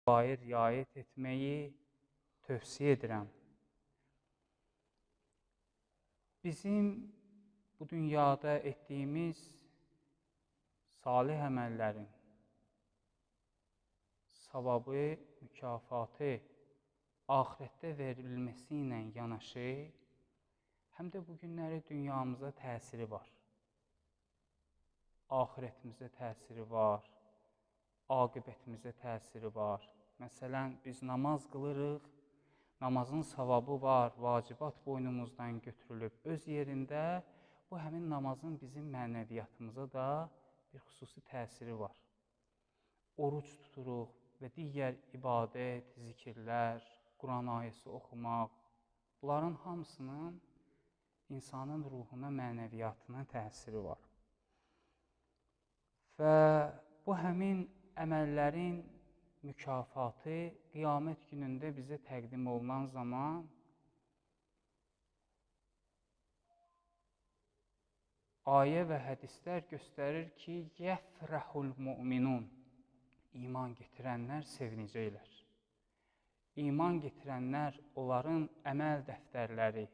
riayət etməyi tövsiyə edirəm. Bizim bu dünyada etdiyimiz salih əməllərin savabı, mükafatı axirətdə verilməsi ilə yanaşı, həm də bugünləri dünyamıza təsiri var. Axirətimizə təsiri var, aqibətimizə təsiri var. Məsələn, biz namaz qılırıq, namazın savabı var, vacibat boynumuzdan götürülüb öz yerində, bu həmin namazın bizim mənəviyyatımıza da bir xüsusi təsiri var. Oruc tuturuq və digər ibadət, zikirlər, Quran ayəsi oxumaq, bunların hamısının insanın ruhuna, mənəviyyatına təsiri var. Və bu həmin əməllərin mükafatı qiyamət günündə bizə təqdim olunan zaman ayə və hədislər göstərir ki, yəfrəhul müminun, iman getirənlər sevinəcəklər. İman getirənlər, onların əməl dəftərləri,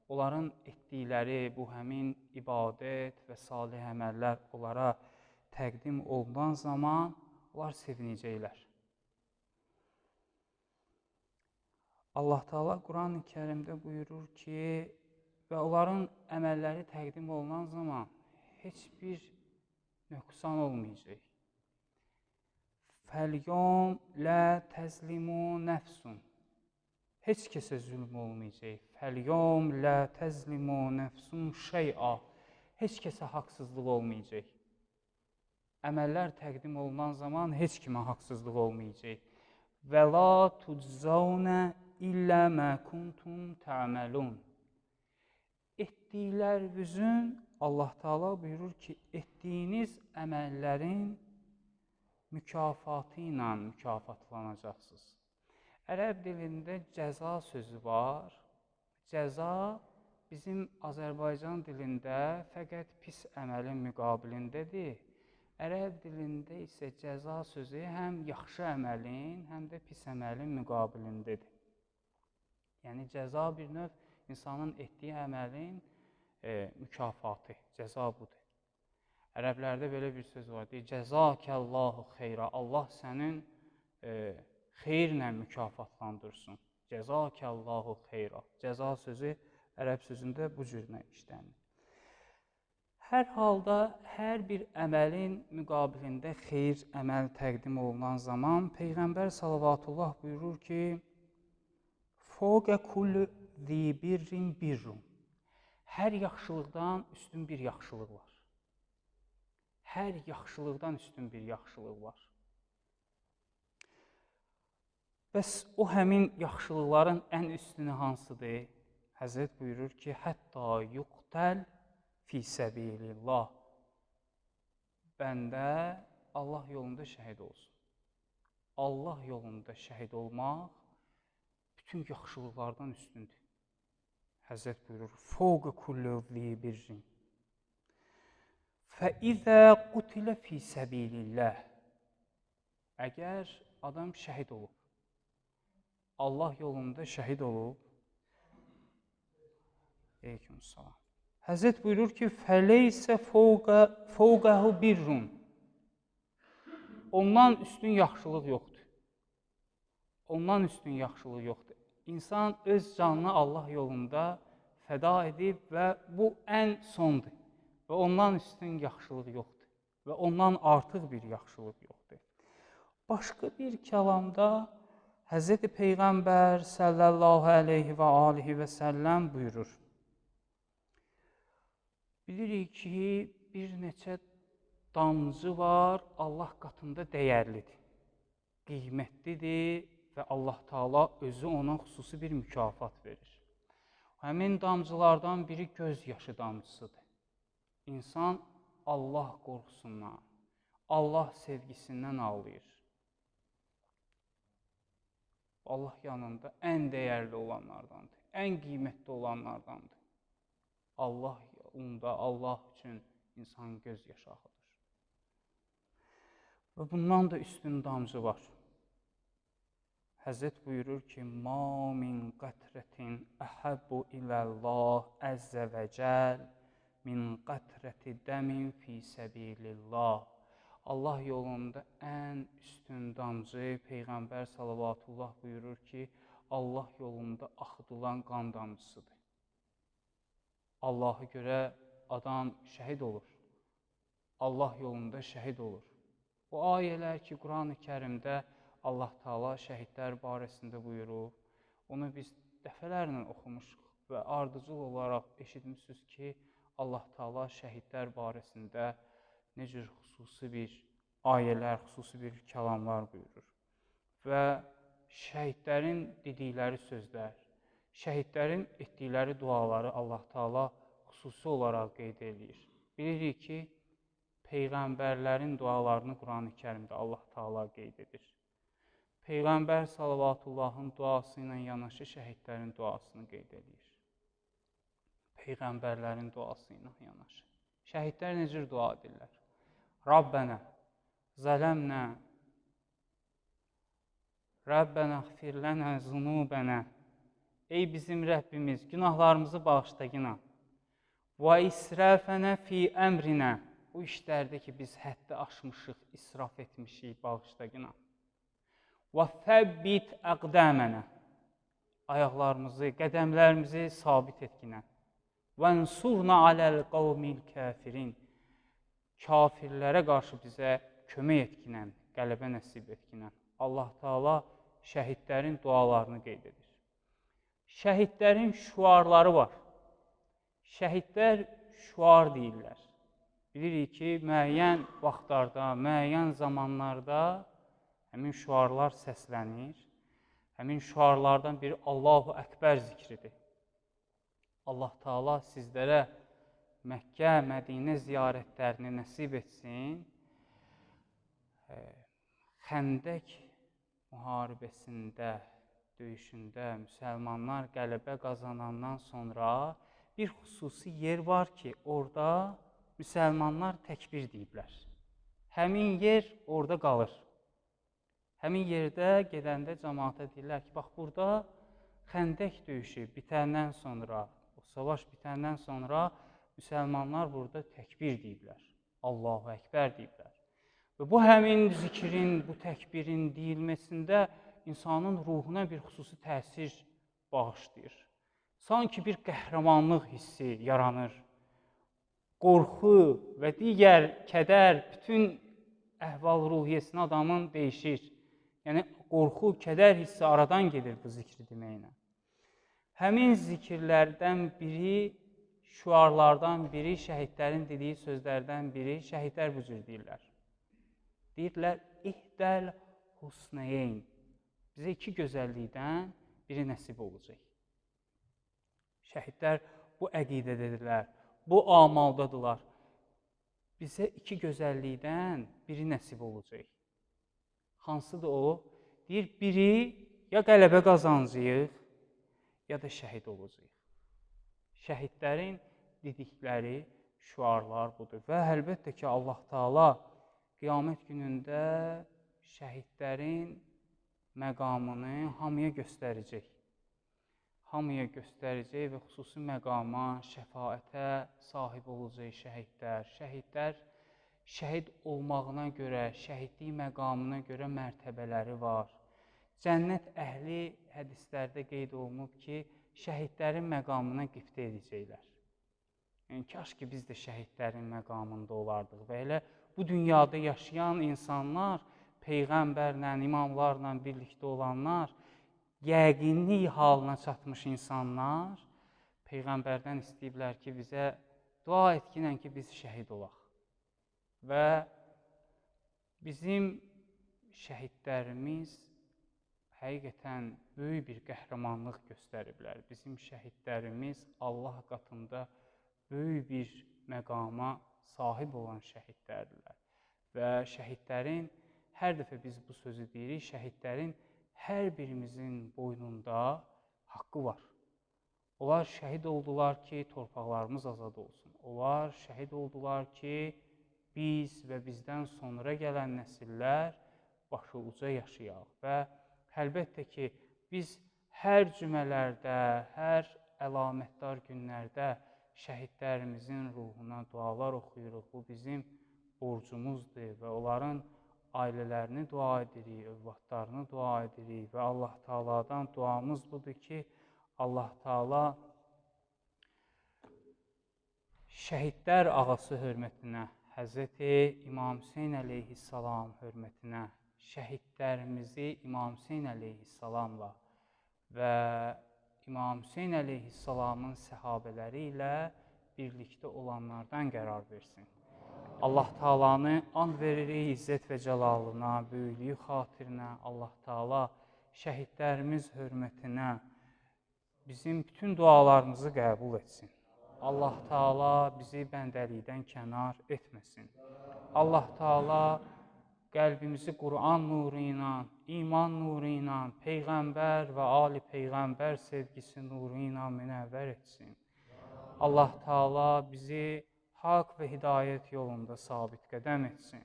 onların etdikləri bu həmin ibadət və salih əməllər onlara təqdim olunan zaman onlar sevinəcəklər. Allah Teala Quran-ı Kərimdə buyurur ki, və onların əməlləri təqdim olunan zaman heç bir nöqsan olmayacaq. Fəl-yom lə təzlimu nəfsun. Heç kəsə zülm olmayacaq. Fəl-yom lə təzlimu nəfsun şey'a. Heç kəsə haqsızlıq olmayacaq. Əməllər təqdim olunan zaman heç kimə haqsızlıq olmayacaq. Və la tuczavnə illə mə kuntum tə'məlun. Etdiklərinizin, Allah Teala buyurur ki, etdiyiniz əməllərin mükafatı ilə mükafatlanacaqsınız. Ərəb dilində cəza sözü var. Cəza bizim Azərbaycan dilində fəqət pis əməlin müqabilindədir. Ərəb dilində isə cəza sözü həm yaxşı əməlin, həm də pis əməlin müqabilindədir. Yəni, cəza bir növ insanın etdiyi əməlin mükafatı, cəza budur. Ərəblərdə belə bir söz var, deyir, cəzakəllahu xeyra, Allah sənin xeyirlə mükafatlandırsın. Cəzakəllahu xeyra. Cəza sözü ərəb sözündə bu cürlə işlənir. Hər halda, hər bir əməlin müqabilində xeyir əməl təqdim olunan zaman Peyğəmbər sallallahu buyurur ki, fəvqə kulli zi birrin birrun. Hər yaxşılıqdan üstün bir yaxşılıq var. Hər yaxşılıqdan üstün bir yaxşılıq var. Bəs o həmin yaxşılıqların ən üstünü hansıdır? Həzrət buyurur ki, hətta yuqtəl fi səbilillah. Bəndə Allah yolunda şəhid olsun. Allah yolunda şəhid olmaq bütün yaxşılıqlardan üstündür. Həzrət buyurur, fəvqə kulli zi birrin. Fəizə qutilə fi səbilillah. Əgər adam şəhid olub, Allah yolunda şəhid olub, aleykümsalam. Həzrət buyurur ki, fəleysə fəvqəhu birrun. Ondan üstün yaxşılıq yoxdur. Ondan üstün yaxşılıq yoxdur. İnsan öz canını Allah yolunda fəda edib və bu ən sondur. Və ondan üstün yaxşılıq yoxdur. Və ondan artıq bir yaxşılıq yoxdur. Başqa bir kəlamda Həzrəti Peyğəmbər sallallahu aleyhi və alihi və səlləm buyurur. Bilirik ki, bir neçə damcı var, Allah qatında dəyərlidir, qiymətlidir və Allah Teala özü ona xüsusi bir mükafat verir. Həmin damcılardan biri göz yaşı damcısıdır. İnsan Allah qorxusundan, Allah sevgisindən ağlayır. Allah yanında ən dəyərli olanlardandır, ən qiymətli olanlardandır. Allah yolunda, Allah üçün insan göz yaşı axıdır. Və bundan da üstün damcı var. Həzrət buyurur ki, "Ma min qatratin ahabbu ilallah azza və cəl min qatrati dəmin fi səbilillah." Allah yolunda ən üstün damcı Peyğəmbər sallallahu buyurur ki, Allah yolunda axıdılan qan damcısıdır. Allah'a görə adam şəhid olur. Allah yolunda şəhid olur. Bu ayələr ki, Quran-ı Kərimdə Allah Taala şəhidlər barəsində buyurur. Onu biz dəfələrlə oxumuşuq və ardıcıl olaraq eşitmişik ki, Allah Taala şəhidlər barəsində necə xüsusi bir ayələr, xüsusi bir kəlamlar buyurur. Və şəhidlərin dedikləri sözlər, şəhidlərin etdikləri duaları Allah Taala xüsusi olaraq qeyd edir. Bilirik ki, Peyğəmbərlərin dualarını Quran-ı Kərimdə Allah Taala qeyd edir. Peyğəmbər sallallahu duası ilə yanaşı şəhidlərin duasını qeyd edir. Peyğəmbərlərin duası ilə yanaşı. Şəhidlər necə dua edirlər? Rabbənə, zələmnə, Rabbənə xfir lənə zunubənə. Ey bizim Rəbbimiz, günahlarımızı bağışla günah. Və israfənə fi əmrinə. Bu işlərdə ki, biz həddi aşmışıq, israf etmişik, bağışla günah. Və fəbbit əqdəmənə. Ayaqlarımızı, qədəmlərimizi sabit etkinə. Və nsurna aləl qavmil kəfirin. Kafirlərə qarşı bizə kömək etkinən, qələbə nəsib etkinən. Allah Taala şəhidlərin dualarını qeyd edir. Şəhidlərin şüarları var. Şəhidlər şüar deyirlər. Bilirik ki, müəyyən vaxtlarda, müəyyən zamanlarda həmin şüarlar səslənir. Həmin şüarlardan biri Allahu Əkbər zikridir. Allah Taala sizlərə Məkkə, Mədinə ziyarətlərini nəsib etsin. Xəndək müharibəsində, döyüşündə müsəlmanlar qələbə qazanandan sonra bir xüsusi yer var ki, orada müsəlmanlar təkbir deyiblər. Həmin yer orada qalır. Həmin yerdə gedəndə cəmaata deyirlər ki, bax burada Xəndək döyüşü bitəndən sonra, o savaş bitəndən sonra müsəlmanlar burada təkbir deyiblər. Allahu Əkbər deyiblər. Və bu həmin zikrin, bu təkbirin deyilməsində insanın ruhuna bir xüsusi təsir bağışlayır. Sanki bir qəhrəmanlıq hissi yaranır. Qorxu və digər kədər bütün əhval-ruhiyyəsini adamın dəyişir. Yəni, qorxu, kədər hissi aradan gedir bu zikri deməklə. Həmin zikirlərdən biri, şüarlardan biri, şəhidlərin dediyi sözlərdən biri, şəhidlər bu cür deyirlər. Deyirlər, ihdəl husneyn. Bizə iki gözəllikdən biri nəsib olacaq. Şəhidlər bu əqidədədirlər, bu amaldadılar. Bizə iki gözəllikdən biri nəsib olacaq. Hansıdır o? Deyir, biri ya qələbə qazancıyıq, ya da şəhid olacaq. Şəhidlərin dedikləri şüarlar budur. Və əlbəttə ki, Allah Taala qiyamət günündə şəhidlərin məqamını hamıya göstərəcək. Hamıya göstərəcək və xüsusi məqama, şəfaətə sahib olacaq şəhidlər. Şəhidlər şəhid olmağına görə, şəhidlik məqamına görə mərtəbələri var. Cənnət əhli hədislərdə qeyd olunub ki, şəhidlərin məqamına qiftə edəcəklər. Yəni, kaş ki, biz də şəhidlərin məqamında olardıq və elə bu dünyada yaşayan insanlar, Peyğəmbərlə, imamlarla birlikdə olanlar, yəqinlik halına çatmış insanlar Peyğəmbərdən istəyiblər ki, bizə dua etkinən ki, biz şəhid olaq. Və bizim şəhidlərimiz həqiqətən böyük bir qəhrəmanlıq göstəriblər. Bizim şəhidlərimiz Allah qatında böyük bir məqama sahib olan şəhidlərdirlər. Və şəhidlərin, hər dəfə biz bu sözü deyirik, şəhidlərin hər birimizin boynunda haqqı var. Onlar şəhid oldular ki, torpaqlarımız azad olsun. Onlar şəhid oldular ki, biz və bizdən sonra gələn nəsillər başı uca yaşayaq. Və Əlbəttə ki, biz hər cümələrdə, hər əlamətdar günlərdə şəhidlərimizin ruhuna dualar oxuyuruq. Bu bizim borcumuzdur və onların ailələrini dua edirik, övladlarını dua edirik və Allah Taala'dan duamız budur ki, Allah Taala şəhidlər ağası hörmətinə, Həzrəti İmam Hüseyn əleyhissalam hörmətinə, şəhidlərimizi İmam Hüseyn əleyhissalamla və İmam Hüseyn əleyhissalamın səhabələri ilə birlikdə olanlardan qərar versin. Allah Taala'nı and veririk izzət və cəlalına, böyüklüyü xatirinə. Allah Taala şəhidlərimiz hörmətinə bizim bütün dualarımızı qəbul etsin. Allah Taala bizi bəndəlikdən kənar etməsin. Allah Taala qəlbimizi Quran nuru ilə, iman nuru ilə, Peyğəmbər və Ali Peyğəmbər sevgisi nuru ilə münəvvər etsin. Allah Taala bizi haqq və hidayət yolunda sabit qədəm etsin.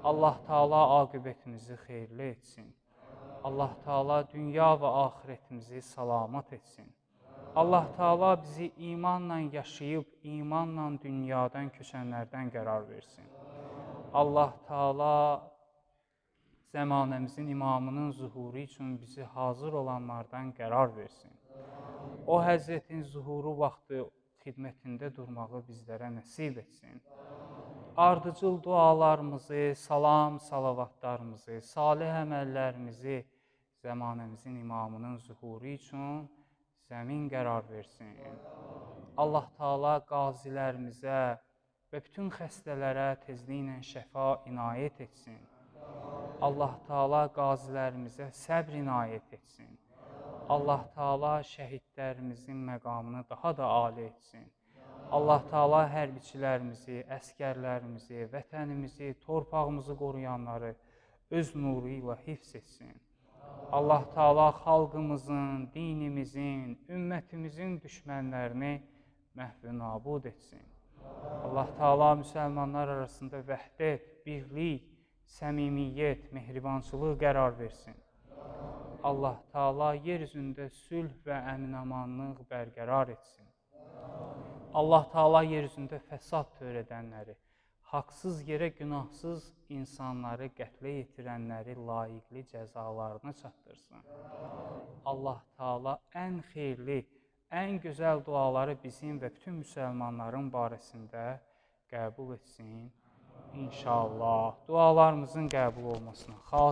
Allah Taala aqibətimizi xeyirli etsin. Allah Taala dünya və axirətimizi salamat etsin. Allah Taala bizi imanla yaşayıb, imanla dünyadan köçənlərdən qərar versin. Allah Taala zəmanəmizin imamının zuhuru üçün bizi hazır olanlardan qərar versin. O Həzrətin zuhuru vaxtı xidmətində durmağı bizlərə nəsib etsin. Ardıcıl dualarımızı, salam, salavatlarımızı, salih əməllərimizi zəmanəmizin imamının zuhuru üçün zəmin qərar versin. Allah Taala qazilərimizə və bütün xəstələrə tezliklə şəfa inayət etsin. Allah Taala qazilərimizə səbr inayət etsin. Allah Taala şəhidlərimizin məqamını daha da ali etsin. Allah Taala hərbiçilərimizi, əskərlərimizi, vətənimizi, torpağımızı qoruyanları öz nuru ilə hifz etsin. Allah Taala xalqımızın, dinimizin, ümmətimizin düşmənlərini məhv nabud etsin. Allah Taala müsəlmanlar arasında vəhdət, birlik, səmimiyyət, mehribançılıq qərar versin. Allah Taala yer üzündə sülh və əmin-amanlıq bərqərar etsin. Allah Taala yer üzündə fəsad törədənləri, haqsız yerə günahsız insanları qətlə yetirənləri layiqli cəzalarını çatdırsın. Allah Taala ən xeyirli, ən gözəl duaları bizim və bütün müsəlmanların barəsində qəbul etsin. İnşallah dualarımızın qəbul olmasına